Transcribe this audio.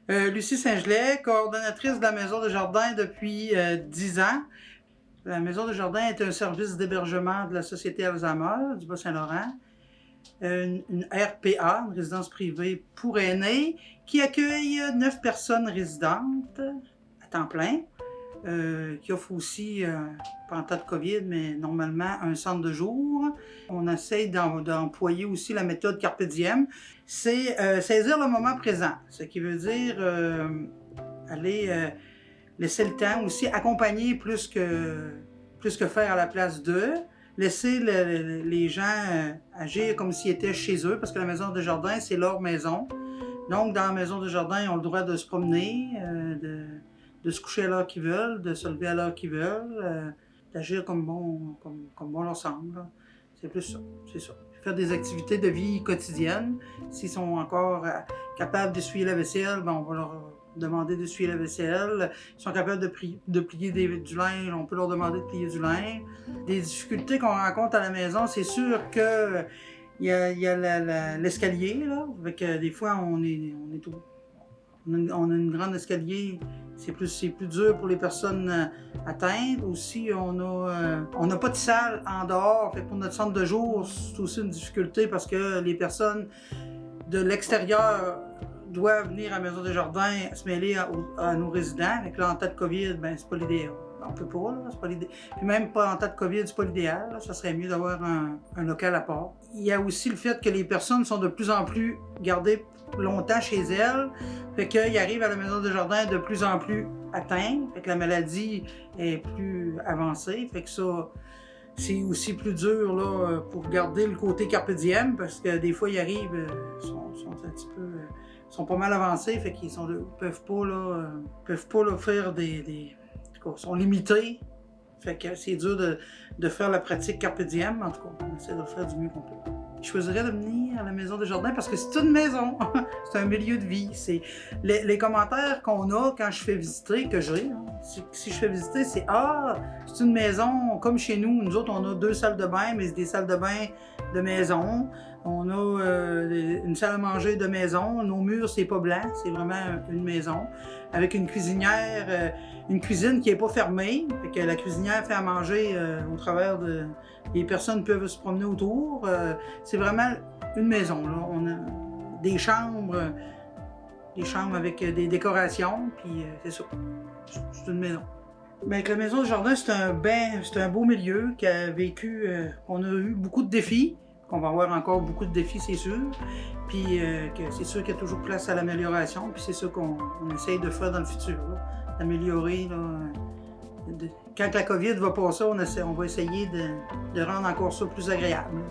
Lucie Saint-Gelais, coordonnatrice de la Maison de Jardin depuis 10 ans. La Maison de Jardin est un service d'hébergement de la Société Alzheimer du Bas-Saint-Laurent. Une RPA, une résidence privée pour aînés, qui accueille 9 personnes résidentes à temps plein, qui offre aussi, pas en temps de COVID, mais normalement, un centre de jour. On essaie d'employer aussi la méthode Carpe Diem. C'est saisir le moment présent, ce qui veut dire aller laisser le temps aussi, accompagner plus que faire à la place d'eux. Laisser les gens agir comme s'ils étaient chez eux, parce que la maison de jardin, c'est leur maison. Donc, dans la maison de jardin, ils ont le droit de se promener, de se coucher à l'heure qu'ils veulent, de se lever à l'heure qu'ils veulent, d'agir comme bon leur semble. C'est plus ça, c'est ça. Faire des activités de vie quotidienne. S'ils sont encore capables d'essuyer la vaisselle, ben on va leur demander d'essuyer la vaisselle. Ils sont capables de plier du linge, on peut leur demander de plier du linge. Des difficultés qu'on rencontre à la maison, c'est sûr que il y a l'escalier, là. Avec, des fois, on a une grande escalier, c'est plus dur pour les personnes atteintes. Aussi, on n'a pas de salle en dehors. Fait pour notre centre de jour, c'est aussi une difficulté parce que les personnes de l'extérieur doivent venir à la Maison des Jardins se mêler à nos résidents. Avec là, en temps de COVID, ben c'est pas l'idéal. On peut pas, là, c'est pas l'idéal. Puis même pas en temps de COVID, c'est pas l'idéal. Là. Ça serait mieux d'avoir un local à part. Il y a aussi le fait que les personnes sont de plus en plus gardées longtemps chez elles. Fait qu'ils arrivent à la Maison de Jardin de plus en plus atteints. Fait que la maladie est plus avancée. Fait que ça, c'est aussi plus dur là, pour garder le côté carpe diem, parce que des fois, ils arrivent, sont un petit peu... sont pas mal avancés, fait qu'ils peuvent pas là, faire sont limités. Fait que c'est dur de faire la pratique carpe diem. En tout cas, on essaie de le faire du mieux qu'on peut. Je choisirais de venir à la Maison des Jardins parce que c'est une maison, c'est un milieu de vie. C'est les commentaires qu'on a quand je fais visiter, que j'ai, hein, si je fais visiter, c'est « Ah, c'est une maison comme chez nous. Nous autres, on a 2 salles de bain, mais c'est des salles de bain de maison. On a une salle à manger de maison. Nos murs, c'est pas blanc, c'est vraiment une maison. Avec une cuisinière, une cuisine qui n'est pas fermée. Fait que la cuisinière fait à manger au travers de... Les personnes peuvent se promener autour. C'est vraiment une maison. Là. On a des chambres avec des décorations, puis c'est ça. C'est une maison. Bien, que la Maison de Jardin, c'est un beau milieu qui a vécu... on a eu beaucoup de défis. On va avoir encore beaucoup de défis, c'est sûr. Puis c'est sûr qu'il y a toujours place à l'amélioration. Puis c'est ça qu'on essaye de faire dans le futur. D'améliorer. Quand la COVID va passer, on va essayer de rendre encore ça plus agréable.